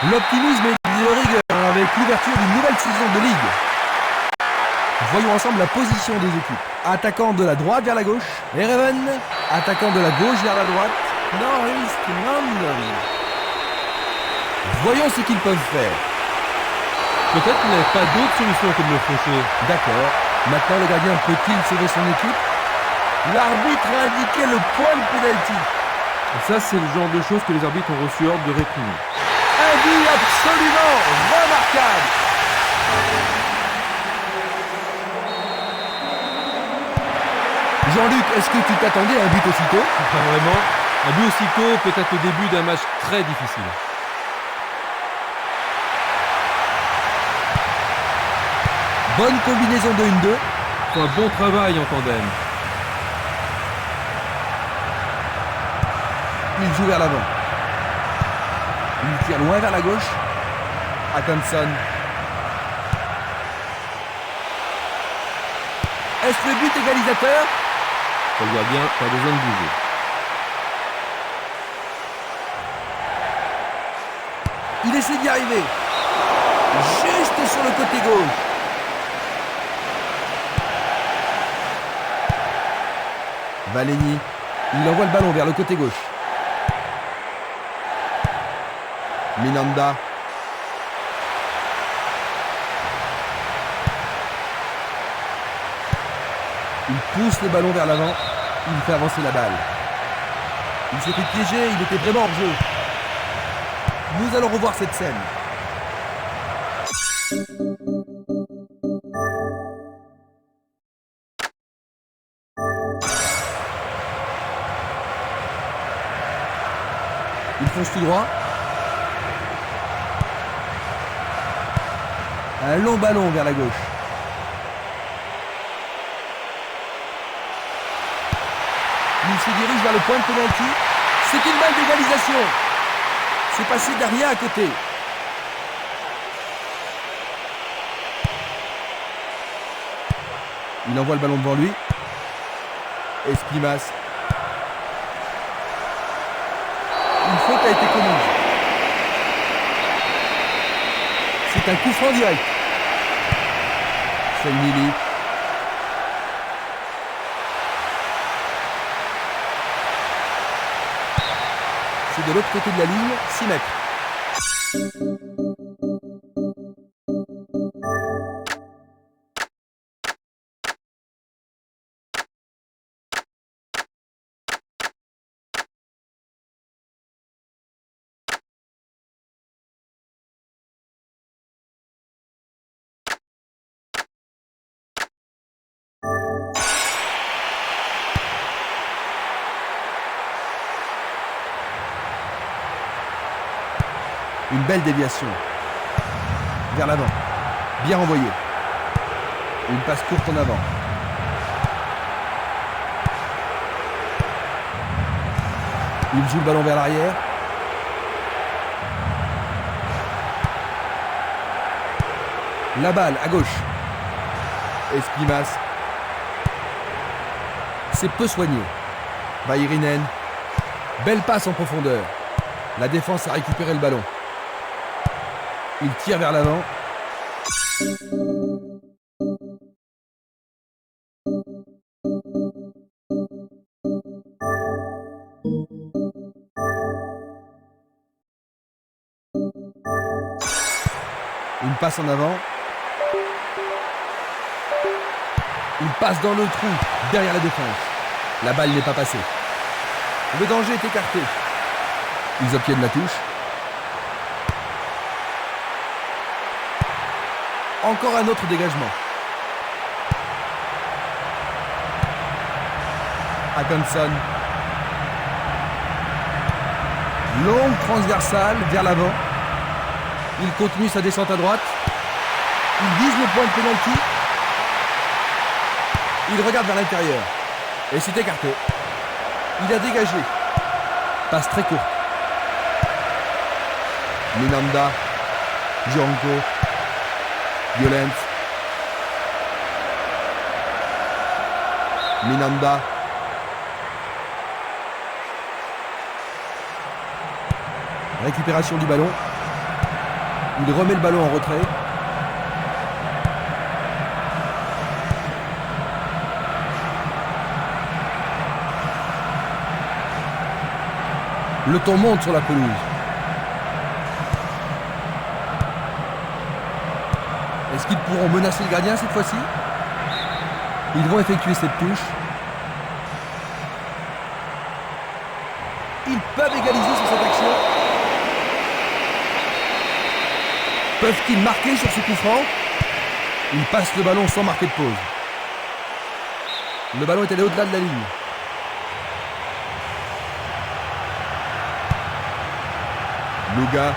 L'optimisme est de rigueur avec l'ouverture d'une nouvelle saison de ligue. Voyons ensemble la position des équipes. Attaquant de la droite vers la gauche, Ereven. Attaquant de la gauche vers la droite, Northeast London. Voyons ce qu'ils peuvent faire. Peut-être qu'il n'avait pas d'autre solution que de le faucher. D'accord. Maintenant, le gardien peut-il sauver son équipe? L'arbitre a indiqué le point de pénalty. Et ça, c'est le genre de choses que les arbitres ont reçu ordre de réprimer. Un but absolument remarquable. Jean-Luc, est-ce que tu t'attendais à un but aussitôt? Pas vraiment. Un but aussitôt peut être le début d'un match très difficile. Bonne combinaison de 1-2. C'est un bon travail en tandem. Il joue vers l'avant. Il tire loin vers la gauche. Atkinson. Est-ce le but égalisateur? Pour le gardien, pas besoin de bouger. Il essaie d'y arriver. Juste sur le côté gauche. Valeni. Il envoie le ballon vers le côté gauche. Minanda. Il pousse le ballon vers l'avant. Il fait avancer la balle. Il s'est fait piéger, il était vraiment hors jeu. Nous allons revoir cette scène. Il fonce tout droit. Un long ballon vers la gauche. Il se dirige vers le point de pénalty. C'est une balle d'égalisation. C'est passé derrière à côté. Il envoie le ballon devant lui. Esquimas. Une faute a été commise. C'est un coup franc direct. Selmili. C'est de l'autre côté de la ligne, 6 mètres. Une belle déviation. Vers l'avant. Bien renvoyé. Une passe courte en avant. Il joue le ballon vers l'arrière. La balle à gauche. Esquimas. C'est peu soigné. Vairinen. Belle passe en profondeur. La défense a récupéré le ballon. Il tire vers l'avant. Une passe en avant. Il passe dans le trou, derrière la défense. La balle n'est pas passée. Le danger est écarté. Ils obtiennent la touche. Encore un autre dégagement. Atkinson. Longue transversale vers l'avant. Il continue sa descente à droite. Il vise le point de pénalty. Il regarde vers l'intérieur. Et c'est écarté. Il a dégagé. Passe très courte. Minanda. Gianco. Violent. Minanda. Récupération du ballon. Il remet le ballon en retrait. Le ton monte sur la pelouse. Est-ce qu'ils pourront menacer le gardien cette fois-ci? Ils vont effectuer cette touche. Ils peuvent égaliser sur cette action. Peuvent-ils marquer sur ce coup franc? Ils passent le ballon sans marquer de pause. Le ballon est allé au-delà de la ligne. Luga.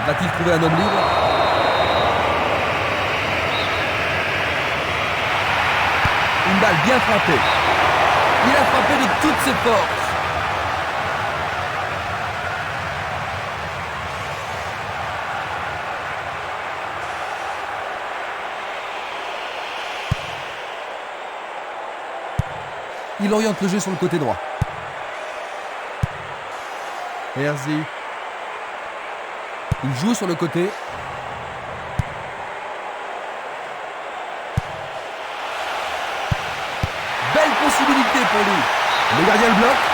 Va-t-il trouver un homme libre? Une balle bien frappée. Il a frappé de toutes ses forces. Il oriente le jeu sur le côté droit. Herzi. Il joue sur le côté. Belle possibilité pour lui. Le gardien le bloque.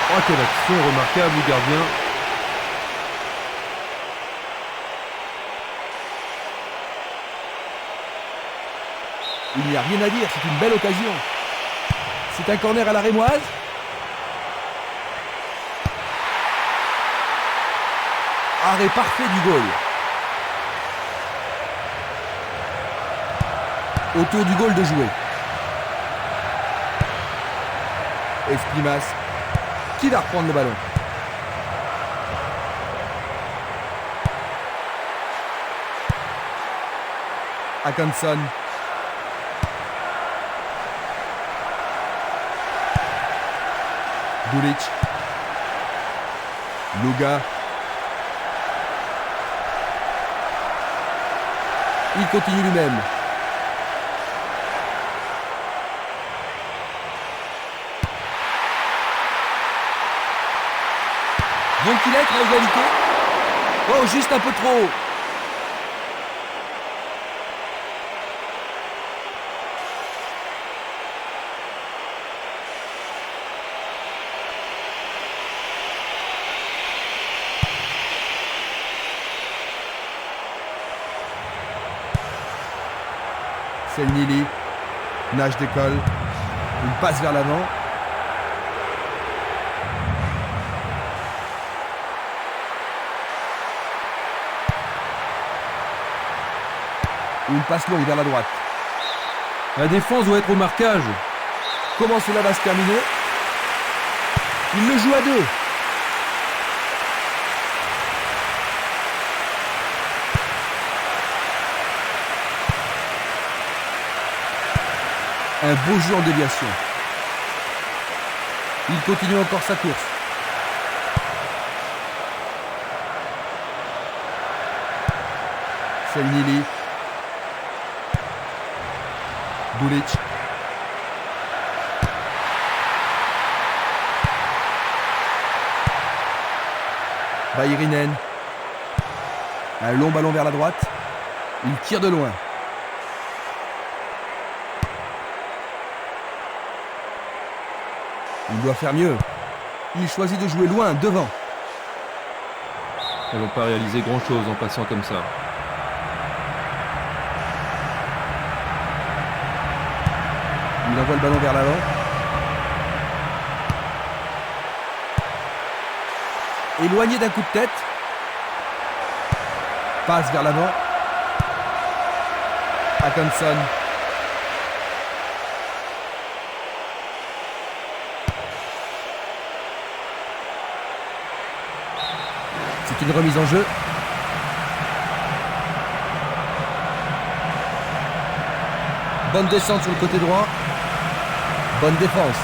Oh, quelle action remarquable du gardien. Il n'y a rien à dire, c'est une belle occasion. C'est un corner à la rémoise. Arrêt parfait du goal. Autour du goal de jouer. Esprimas qui va reprendre le ballon. Akanson. Dulic. Luga. Il continue lui-même. Vont-ils être à égalité? Oh, juste un peu trop. Selnili, nage d'école, une passe vers l'avant. Une passe longue vers la droite. La défense doit être au marquage. Comment cela va se terminer? Il le joue à deux. Un beau jeu en déviation. Il continue encore sa course. Selnili. Dulic. Bayrinen. Un long ballon vers la droite. Il tire de loin. Il doit faire mieux. Il choisit de jouer loin, devant. Elles n'ont pas réalisé grand-chose en passant comme ça. Il envoie le ballon vers l'avant. Éloigné d'un coup de tête. Passe vers l'avant. Akanson. C'est une remise en jeu. Bonne descente sur le côté droit. Bonne défense.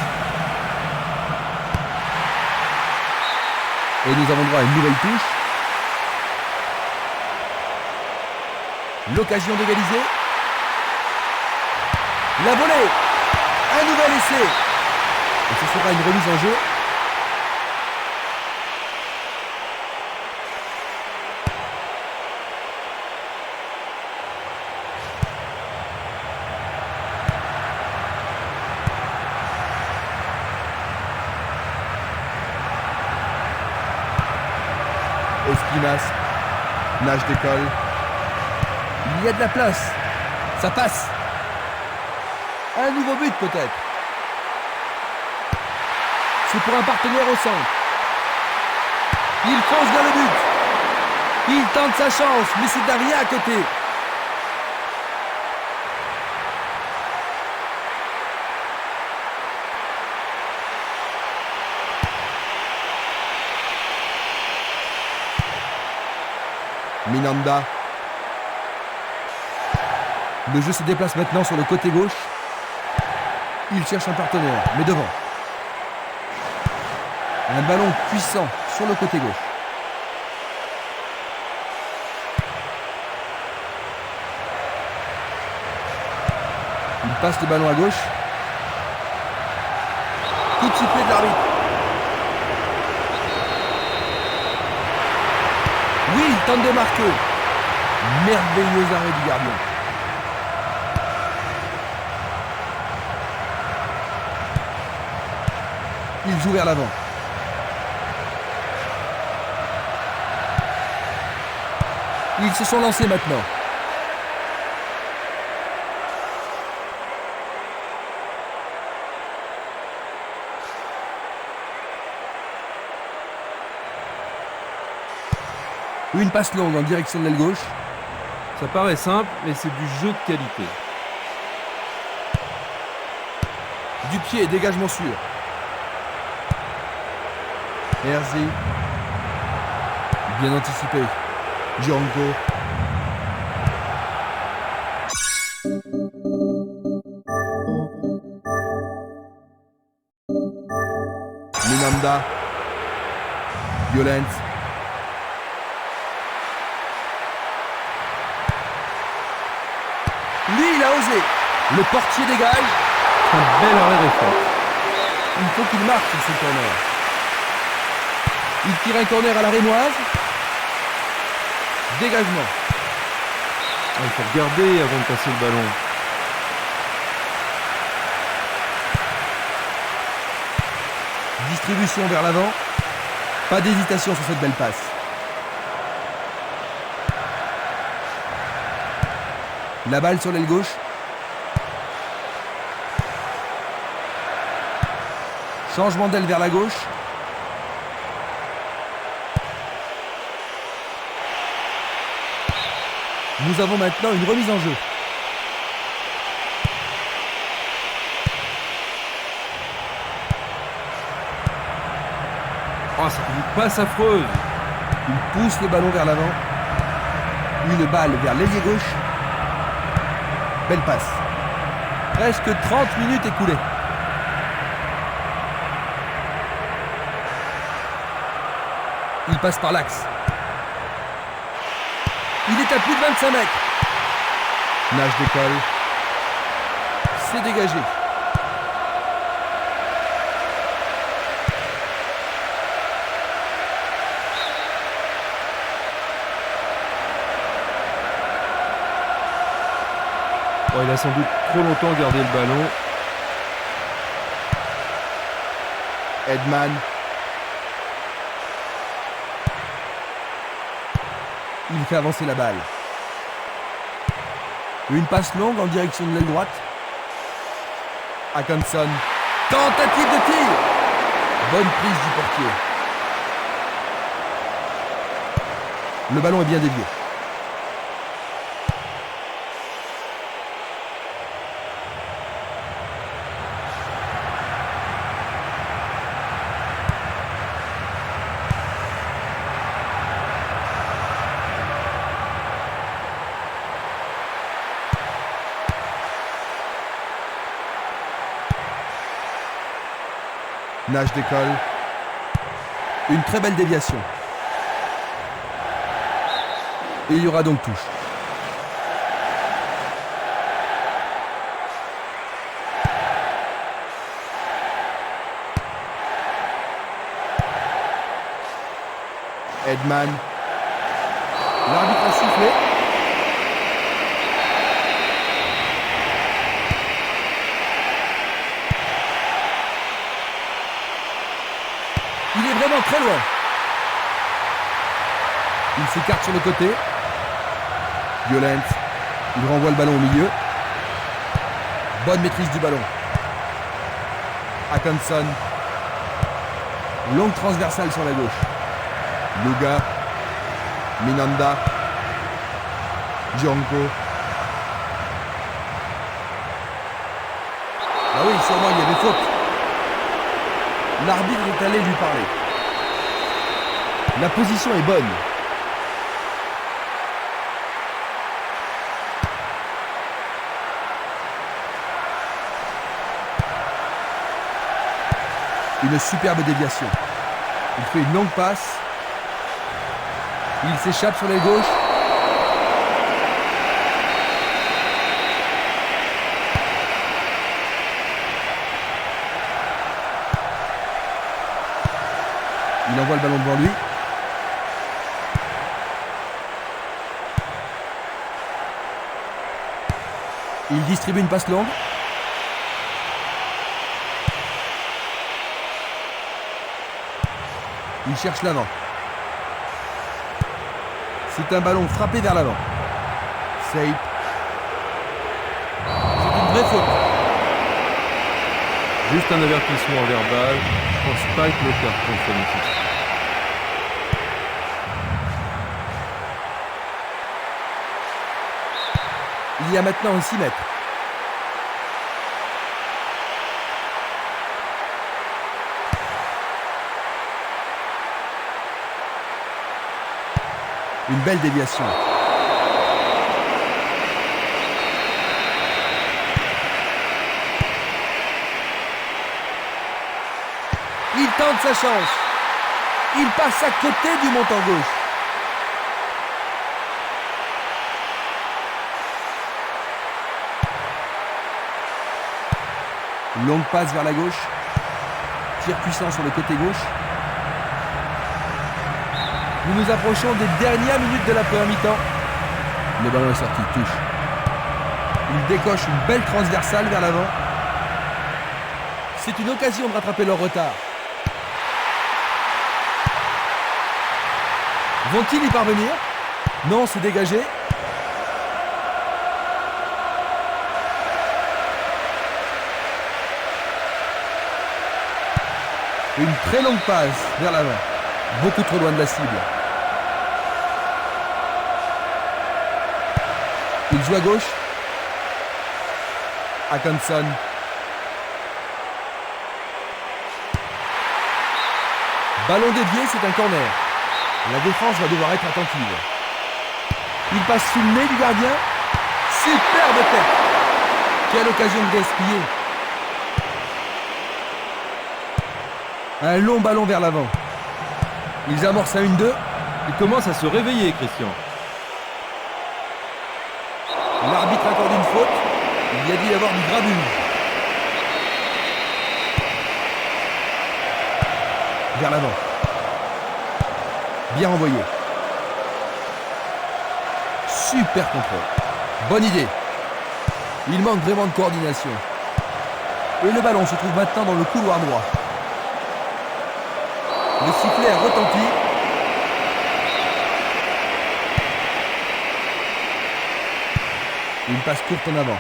Et nous avons droit à une nouvelle touche. L'occasion d'égaliser. La volée. Un nouvel essai. Et ce sera une remise en jeu. menace. Nage décolle. Il y a de la place. Ça passe. Un nouveau but peut-être. C'est pour un partenaire au centre. Il fonce vers le but. Il tente sa chance, mais c'est rien à côté. Minanda. Le jeu se déplace maintenant sur le côté gauche. Il cherche un partenaire, mais devant. Un ballon puissant sur le côté gauche. Il passe le ballon à gauche. Coup de sifflet de l'arbitre. Oui, il tente de marquer. Merveilleux arrêt du gardien. Il joue vers l'avant. Ils se sont lancés maintenant. Une passe longue en direction de l'aile gauche. Ça paraît simple, mais c'est du jeu de qualité. Du pied, dégagement sûr. Herzi. Bien anticipé. Django. Minanda. Violent. Lui, il a osé. Le portier dégage. Un bel arrêt réflexe. Il faut qu'il marque sur ce corner. Il tire un corner à la rémoise. Dégagement. Il faut regarder avant de passer le ballon. Distribution vers l'avant. Pas d'hésitation sur cette belle passe. La balle sur l'aile gauche. Changement d'aile vers la gauche. Nous avons maintenant une remise en jeu. Oh, c'est une passe affreuse. Il pousse le ballon vers l'avant. Une balle vers l'ailier gauche. Belle passe. Presque 30 minutes écoulées. Il passe par l'axe. Il est à plus de 25 mètres. Nage décolle. C'est dégagé. Oh, il a sans doute trop longtemps gardé le ballon. Edman. Il fait avancer la balle. Une passe longue en direction de l'aile droite. Atkinson. Tentative de tir. Bonne prise du portier. Le ballon est bien dévié. Nage décolle. Une très belle déviation. Et il y aura donc touche. Edman. L'arbitre a sifflé. Il est vraiment très loin. s'écarte sur le côté. Violent. Il renvoie le ballon au milieu. Bonne maîtrise du ballon. Atkinson. Longue transversale sur la gauche. Luga. Minanda. Django. Ah oui, sûrement il y avait faute. L'arbitre est allé lui parler. La position est bonne. Une superbe déviation. Il fait une longue passe. Il s'échappe sur l'aile gauche. Il envoie le ballon devant lui. Il distribue une passe longue. Il cherche l'avant. C'est un ballon frappé vers l'avant. Save. C'est une vraie faute. Juste un avertissement verbal. Je pense pas que le carton soit nécessaire. Il y a maintenant un 6 mètres. Une belle déviation. Il tente sa chance. Il passe à côté du montant gauche. Une longue passe vers la gauche. Tir puissant sur le côté gauche. Nous nous approchons des dernières minutes de la première mi-temps. Le ballon est sorti, touche. Il décoche une belle transversale vers l'avant. C'est une occasion de rattraper leur retard. Vont-ils y parvenir? Non, c'est dégagé. Une très longue passe vers l'avant. Beaucoup trop loin de la cible. Il joue à gauche. Atkinson. Ballon dévié, c'est un corner. La défense va devoir être attentive. Il passe sous le nez du gardien. Superbe tête. Quelle occasion de gaspiller. Un long ballon vers l'avant. Ils amorcent à 1-2. Il commence à se réveiller, Christian. L'arbitre accorde une faute. Il y a dû y avoir du grabuge. Vers l'avant. Bien envoyé. Super contrôle. Bonne idée. Il manque vraiment de coordination. Et le ballon se trouve maintenant dans le couloir droit. Le sifflet a retenti. Une passe courte en avant.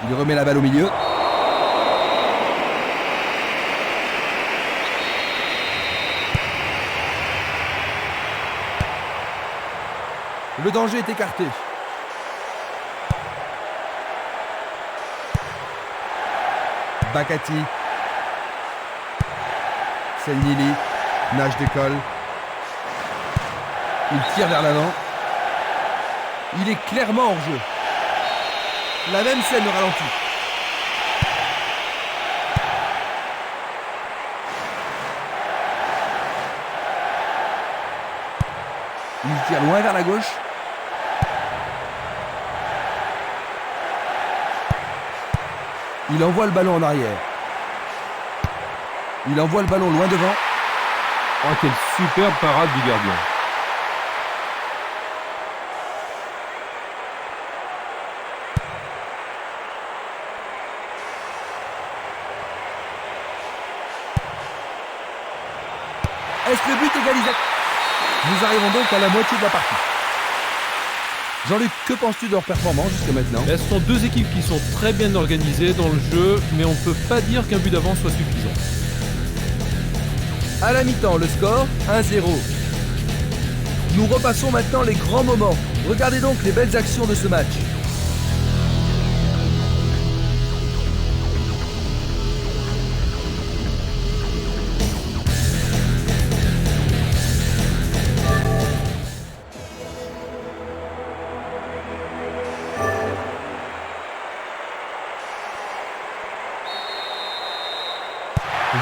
Il remet la balle au milieu. Le danger est écarté. Bakati. Selnili. Nage d'école. Il tire vers l'avant. Il est clairement hors jeu. La même scène au ralenti. Il tire loin vers la gauche. Il envoie le ballon en arrière. Il envoie le ballon loin devant. Oh, quelle superbe parade du gardien. Est-ce le but égalisateur? Nous arrivons donc à la moitié de la partie. Jean-Luc, que penses-tu de leur performance jusqu'à maintenant? Ce sont deux équipes qui sont très bien organisées dans le jeu, mais on ne peut pas dire qu'un but d'avance soit suffisant. À la mi-temps, le score 1-0. Nous repassons maintenant les grands moments. Regardez donc les belles actions de ce match.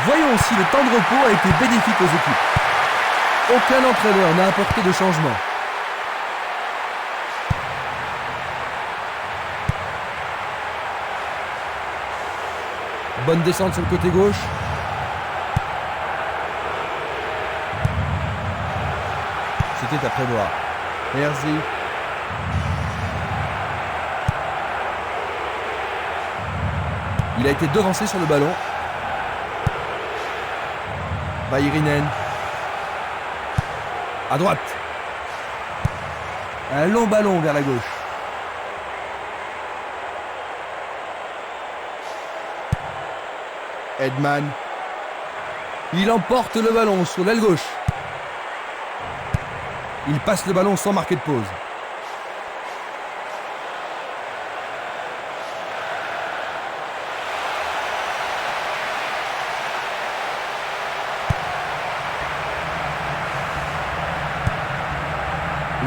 Voyons si le temps de repos a été bénéfique aux équipes. Aucun entraîneur n'a apporté de changement. Bonne descente sur le côté gauche. C'était à prévoir. Merci. Il a été devancé sur le ballon. Vairinen. À droite. Un long ballon vers la gauche. Edman. Il emporte le ballon sur l'aile gauche. Il passe le ballon sans marquer de pause.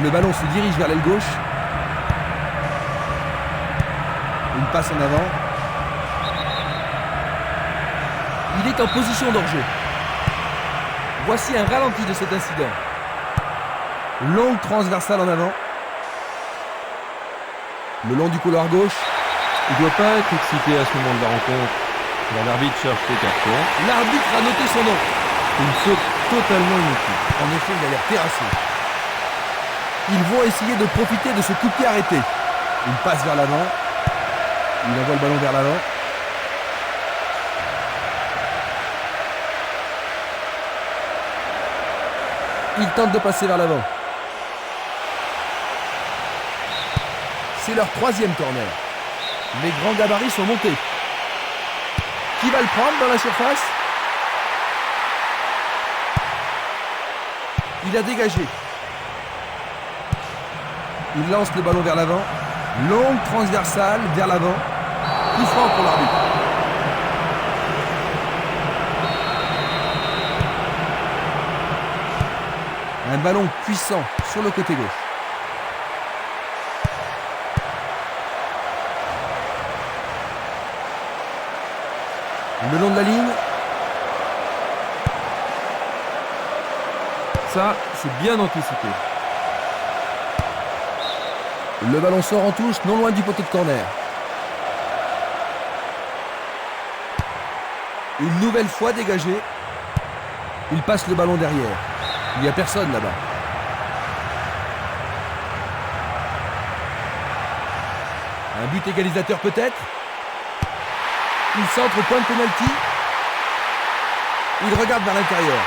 Le ballon se dirige vers l'aile gauche. Une passe en avant. Il est en position d'hors-jeu. Voici un ralenti de cet incident. Longue transversale en avant. Le long du couloir gauche. Il ne doit pas être excité à ce moment de la rencontre. L'arbitre cherche les cartons. L'arbitre a noté son nom. Une faute totalement inutile. En effet, il a l'air terrassé. Ils vont essayer de profiter de ce coup de pied arrêté. Une passe vers l'avant. Il envoie le ballon vers l'avant. Il tente de passer vers l'avant. C'est leur troisième corner. Les grands gabarits sont montés. Qui va le prendre dans la surface? Il a dégagé. Il lance le ballon vers l'avant. Longue transversale vers l'avant. Coup franc pour l'arbitre. Un ballon puissant sur le côté gauche. Le long de la ligne. Ça, c'est bien anticipé. Le ballon sort en touche, non loin du poteau de corner. Une nouvelle fois dégagé. Il passe le ballon derrière. Il n'y a personne là-bas. Un but égalisateur peut-être. Il centre au point de pénalty. Il regarde vers l'intérieur.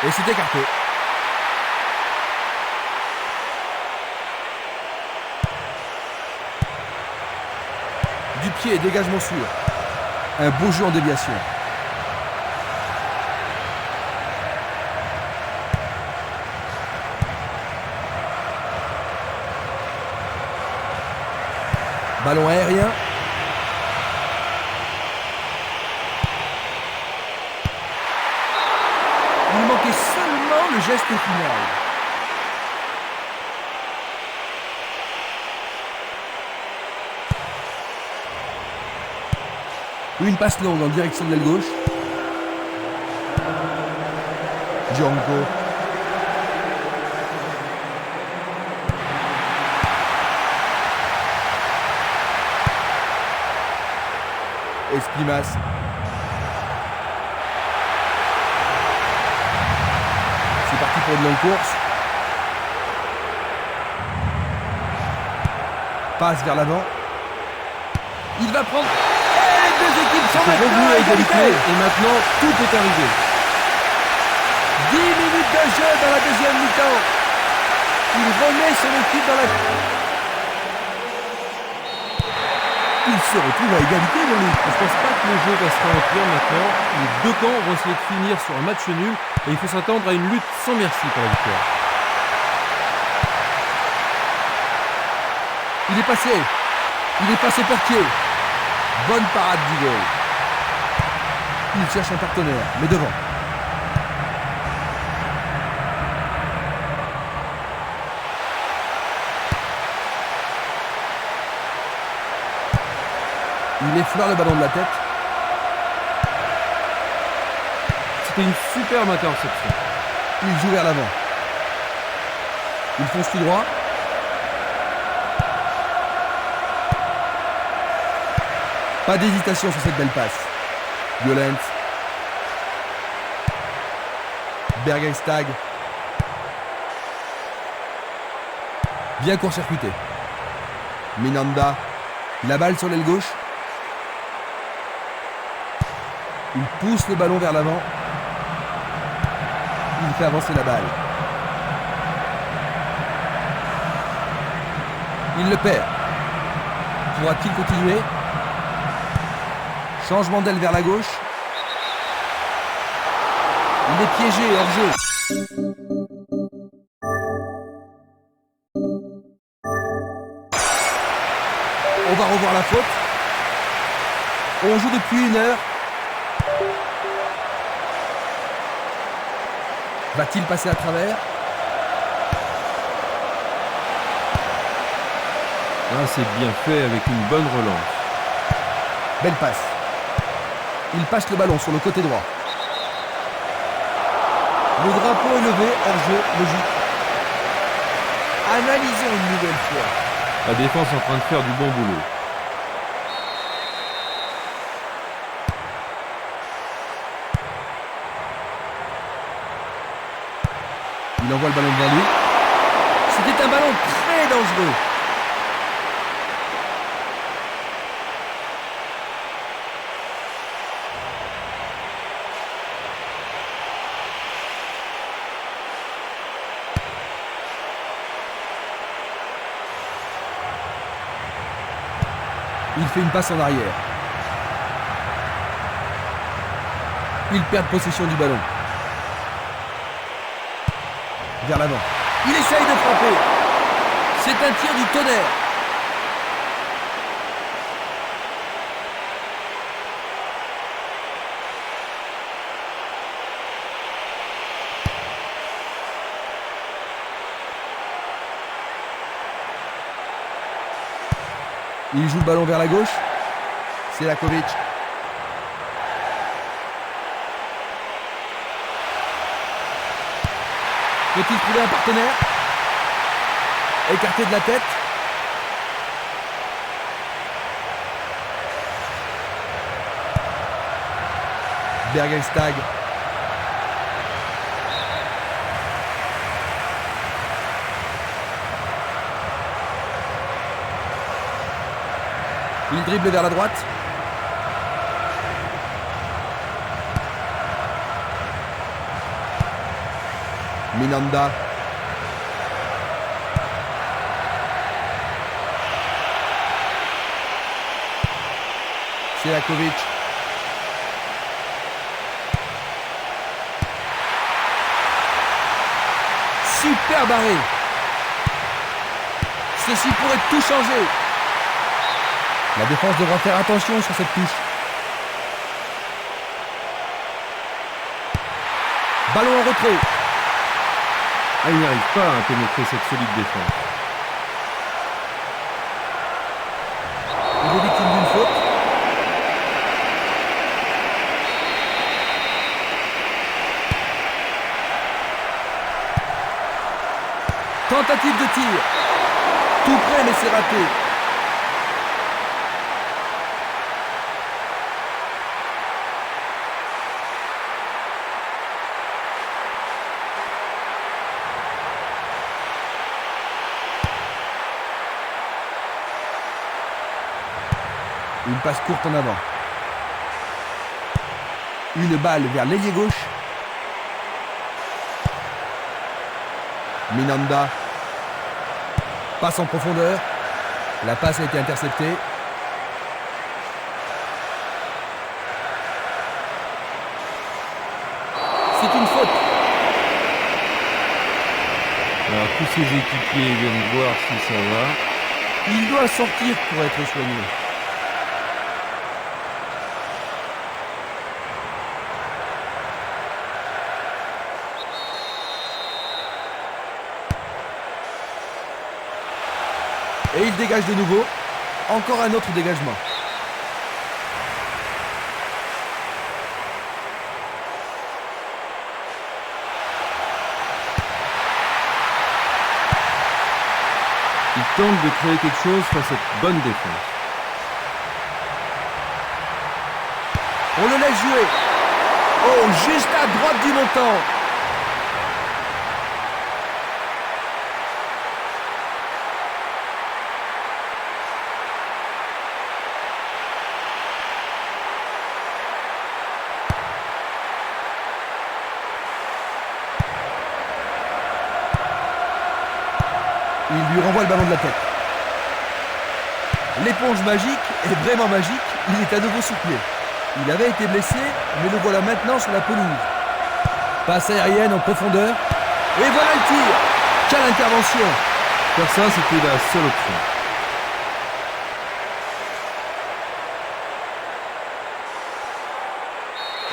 Et c'est écarté. Du pied, dégagement sûr. Un beau jeu en déviation. Ballon aérien. Il manquait seulement le geste final. Une passe longue en direction de l'aile gauche. Django. Esprimas. C'est parti pour une longue course. Passe vers l'avant. Il va prendre... Et les deux équipes sont revenu à égalité et maintenant tout est arrivé. 10 minutes de jeu dans la deuxième mi-temps. Il remet son équipe dans la... Il se retrouve à égalité, Jean-Luc. Je pense pas que le jeu va se remplir maintenant. Les deux camps vont essayer de finir sur un match nul et il faut s'attendre à une lutte sans merci pour la victoire. Il est passé. Il est passé portier. Bonne parade du goal. Il cherche un partenaire, mais devant. Il effleure le ballon de la tête. C'était une superbe interception. Il joue vers l'avant. Il fonce tout droit. Pas d'hésitation sur cette belle passe. Violent. Bergenstag. Bien court-circuité. Minanda. La balle sur l'aile gauche. Il pousse le ballon vers l'avant. Il fait avancer la balle. Il le perd. Pourra-t-il continuer? Changement d'aile vers la gauche. Il est piégé hors jeu. On va revoir la faute. On joue depuis 1 heure. Va-t-il passer à travers? Ah, c'est bien fait avec une bonne relance. Belle passe. Il passe le ballon sur le côté droit. Le drapeau est levé, hors-jeu, logique. Analysons une nouvelle fois. La défense est en train de faire du bon boulot. Il envoie le ballon devant lui. C'était un ballon très dangereux. Il fait une passe en arrière. Il perd possession du ballon. Vers l'avant. Il essaye de frapper. C'est un tir du tonnerre. Il joue le ballon vers la gauche. Selakovic. Peut-il trouver un partenaire? Écarté de la tête. Bergenstag. Il dribble vers la droite. Minanda. Selakovic. Super barré. Ceci pourrait tout changer. La défense devra faire attention sur cette touche. Ballon en retrait. Ah, il n'arrive pas à pénétrer cette solide défense. Il est victime d'une faute. Tentative de tir. Tout près mais c'est raté. Une passe courte en avant. Une balle vers l'ailier gauche. Minanda. Passe en profondeur. La passe a été interceptée. C'est une faute. Alors tous ses équipiers viennent voir si ça va. Il doit sortir pour être soigné. Et il dégage de nouveau. Encore un autre dégagement. Il tente de créer quelque chose face à cette bonne défense. On le laisse jouer. Oh, juste à droite du montant. Il lui renvoie le ballon de la tête. L'éponge magique est vraiment magique. Il est à nouveau soufflé. Il avait été blessé, mais le voilà maintenant sur la pelouse. Passe aérienne en profondeur. Et voilà le tir. Quelle intervention. Faire ça, c'était la seule option.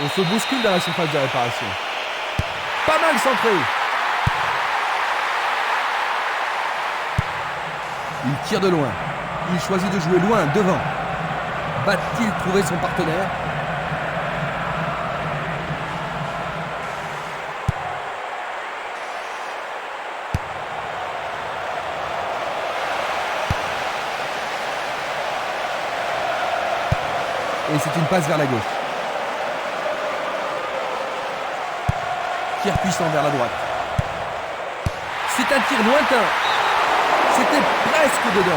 On se bouscule dans la surface de réparation. Pas mal centré. Il tire de loin. Il choisit de jouer loin, devant. Va-t-il trouver son partenaire ? Et c'est une passe vers la gauche. Tir puissant vers la droite. C'est un tir lointain. C'était presque dedans.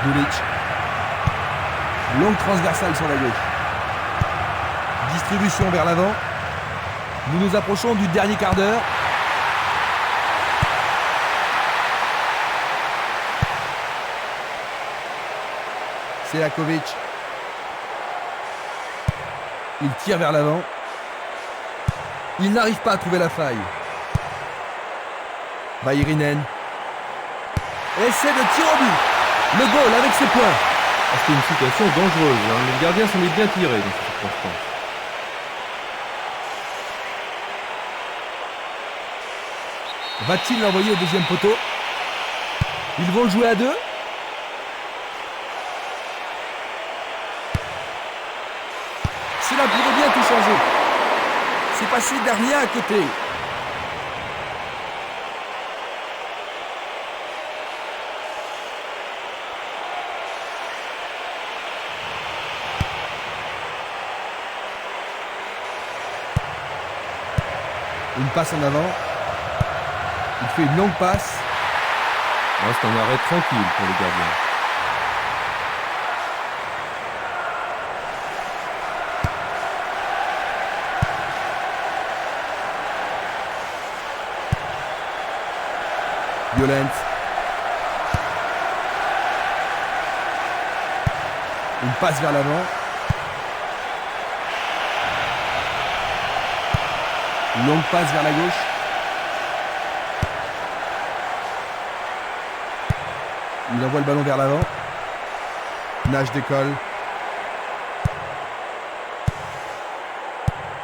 Dulic. Longue transversale sur la gauche. Distribution vers l'avant. Nous nous approchons du dernier quart d'heure. Selakovic. Il tire vers l'avant. Il n'arrive pas à trouver la faille. Vairinen. Essaie de tir au but. Le goal avec ses points. C'était une situation dangereuse. Mais le gardien s'en est bien tiré dans cette circonstance. Va-t-il l'envoyer au deuxième poteau? Ils vont le jouer à deux. Cela pourrait bien tout changer. C'est passé derrière à côté. Une passe en avant. Il fait une longue passe. C'est un arrêt tranquille pour le gardien. Violent. Une passe vers l'avant. Une longue passe vers la gauche. Il envoie le ballon vers l'avant. Nage décolle.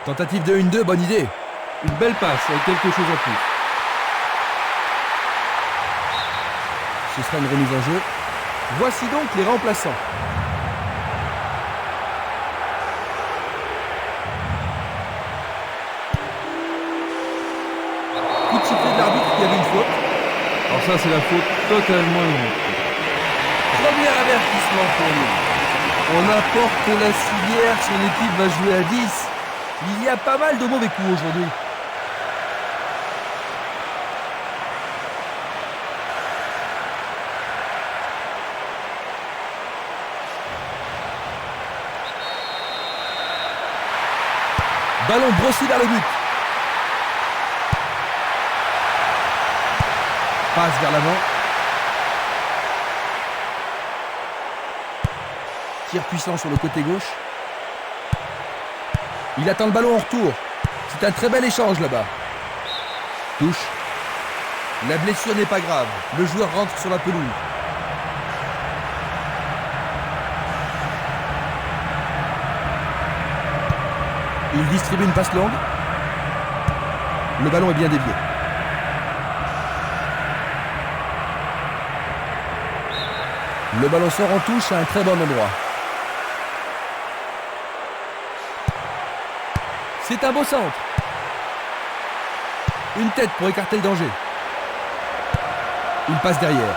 Tentative de 1-2, bonne idée. Une belle passe avec quelque chose en plus. Ce sera une remise en jeu. Voici donc les remplaçants. Coup de sifflet de l'arbitre, il y avait une faute. Alors ça, c'est la faute totalement inutile. Premier avertissement pour nous. On apporte la civière, son équipe va jouer à 10. Il y a pas mal de mauvais coups aujourd'hui. Ballon brossé vers le but. Passe vers l'avant. Tir puissant sur le côté gauche. Il attend le ballon en retour. C'est un très bel échange là-bas. Touche. La blessure n'est pas grave. Le joueur rentre sur la pelouse. Il distribue une passe longue. Le ballon est bien dévié. Le ballon sort en touche à un très bon endroit. C'est un beau centre. Une tête pour écarter le danger. Il passe derrière.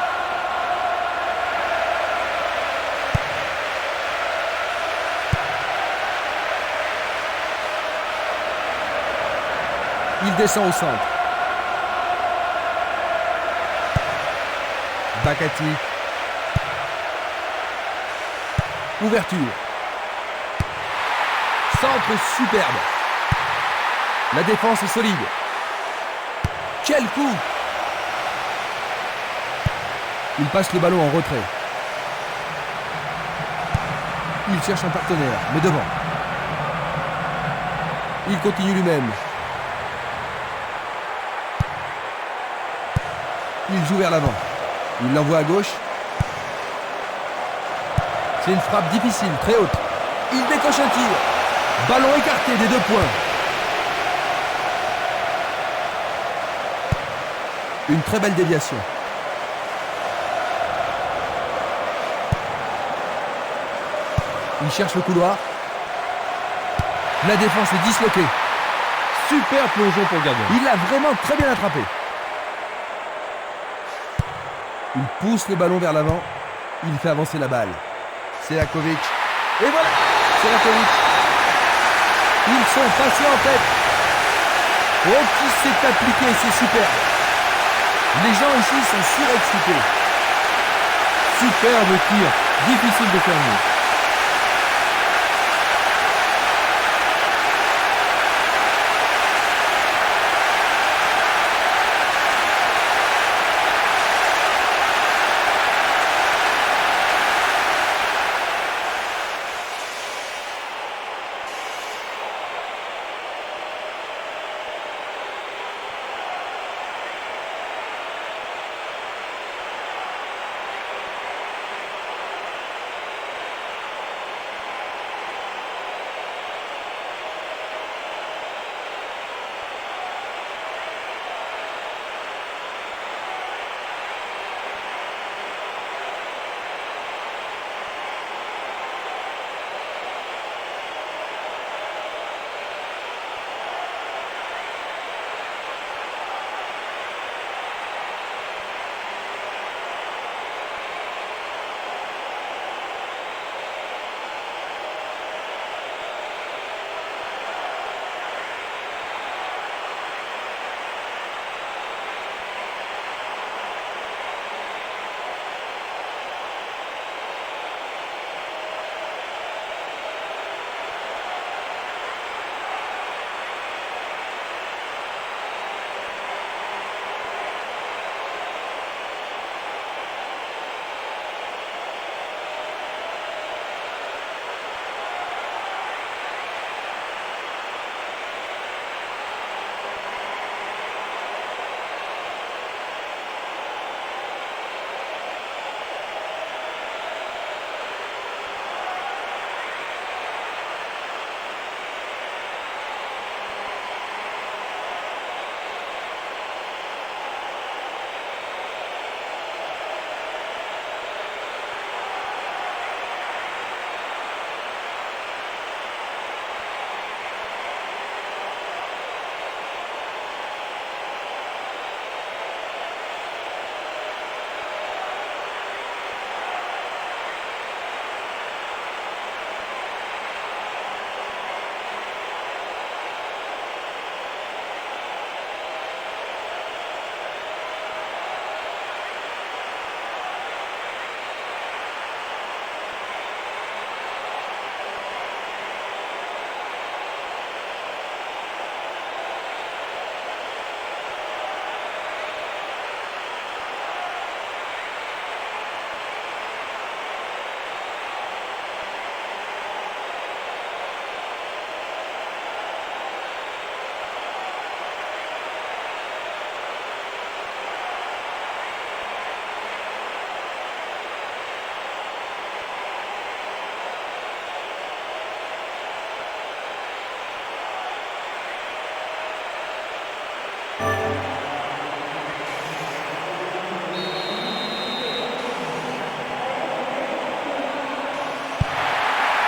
Il descend au centre. Bakati. Ouverture. Centre superbe. La défense est solide. Quel coup! Il passe le ballon en retrait. Il cherche un partenaire, mais devant. Il continue lui-même. Il joue vers l'avant. Il l'envoie à gauche. C'est une frappe difficile, très haute. Il décoche un tir. Ballon écarté des 2 points. Une très belle déviation. Il cherche le couloir. La défense est disloquée. Super plongeon pour le gardien. Il l'a vraiment très bien attrapé. Il pousse le ballon vers l'avant. Il fait avancer la balle. Selakovic. Et voilà, Selakovic. Ils sont passés en tête. Oh, qui s'est appliqué, c'est super. Les gens ici sont surexcités. Superbe tir. Difficile de faire mieux.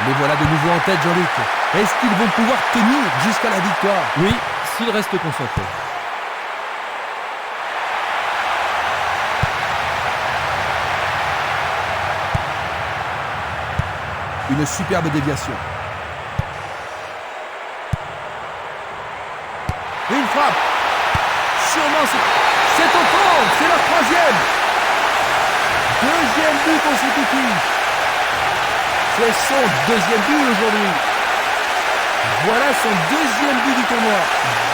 Les voilà de nouveau en tête, Jean-Luc. Est-ce qu'ils vont pouvoir tenir jusqu'à la victoire? Oui, s'ils restent concentrés. Une superbe déviation. Une frappe. Sûrement, c'est au compte. C'est leur troisième. Deuxième but consécutif. C'est son deuxième but aujourd'hui. Voilà son deuxième but du tournoi.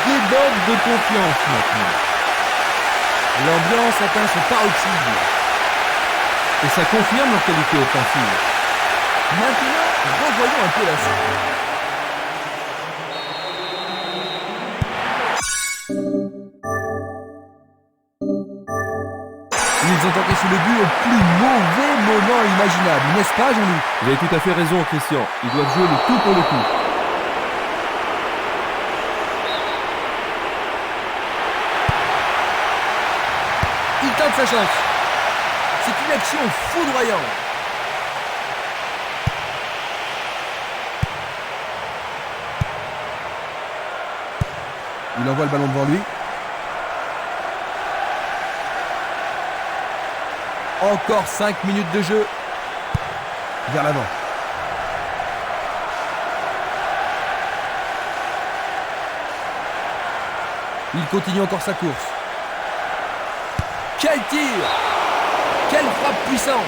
Déborde de confiance maintenant. L'ambiance atteint son paroxysme. Et ça confirme leur qualité offensive. Maintenant, revoyons un peu la scène. Ils ont encaissé le but au plus mauvais moment imaginable, n'est-ce pas, Jean-Luc? Vous avez tout à fait raison, Christian. Ils doivent jouer le tout pour le tout. Il tente sa chance. C'est une action foudroyante. Il envoie le ballon devant lui. Encore 5 minutes de jeu. Vers l'avant. Il continue encore sa course. Quel tir! Quelle frappe puissante!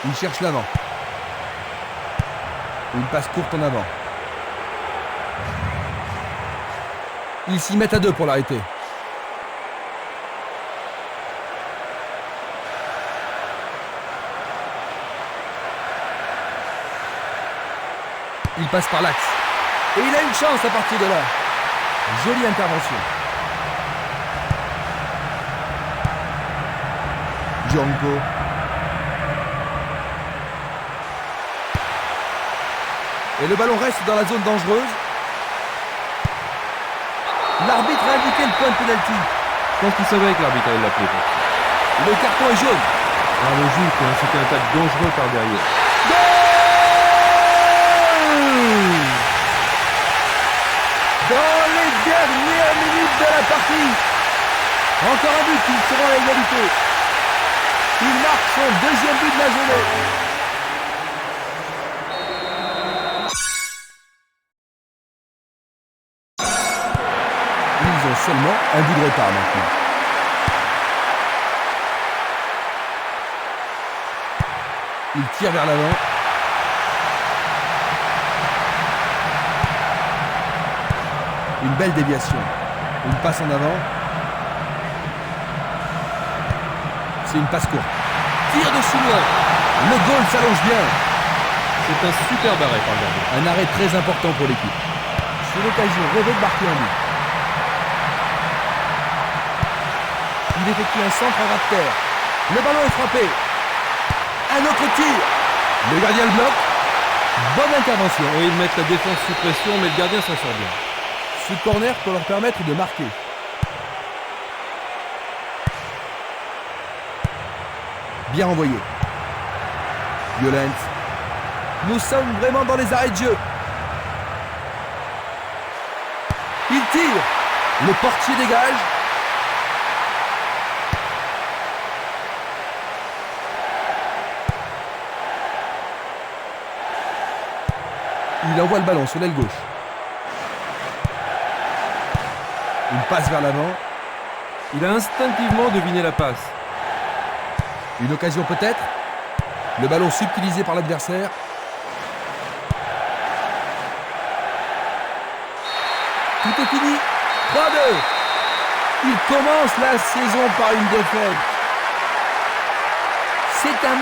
Il cherche l'avant. Une passe courte en avant. Ils s'y mettent à deux pour l'arrêter. Il passe par l'axe. Et il a une chance à partir de là. Jolie intervention. Django. Et le ballon reste dans la zone dangereuse. L'arbitre a indiqué le point de pénalty. Je pense qu'il savait que l'arbitre allait l'appeler. Le carton est jaune. Ah, logique, hein, c'était un tacle dangereux par derrière. Dans les dernières minutes de la partie. Encore un but, ils seront à l'égalité. Il marque son deuxième but de la journée. Ils ont seulement un but de retard maintenant. Il tire vers l'avant. Une belle déviation. Une passe en avant. C'est une passe courte. Tire de si loin. Le goal s'allonge bien. C'est un superbe arrêt par le gardien. Un arrêt très important pour l'équipe. C'est l'occasion rêvée de marquer un but. Il effectue un centre à ras de terre. Le ballon est frappé. Un autre tir. Le gardien le bloque. Bonne intervention. Oui, ils mettent la défense sous pression, mais le gardien s'en sort bien. Ce corner peut leur permettre de marquer. Bien renvoyé. Violence. Nous sommes vraiment dans les arrêts de jeu. Il tire. Le portier dégage. Il envoie le ballon sur l'aile gauche. Une passe vers l'avant. Il a instinctivement deviné la passe. Une occasion peut-être. Le ballon subtilisé par l'adversaire. Tout est fini. 3-2. Il commence la saison par une défaite. C'est un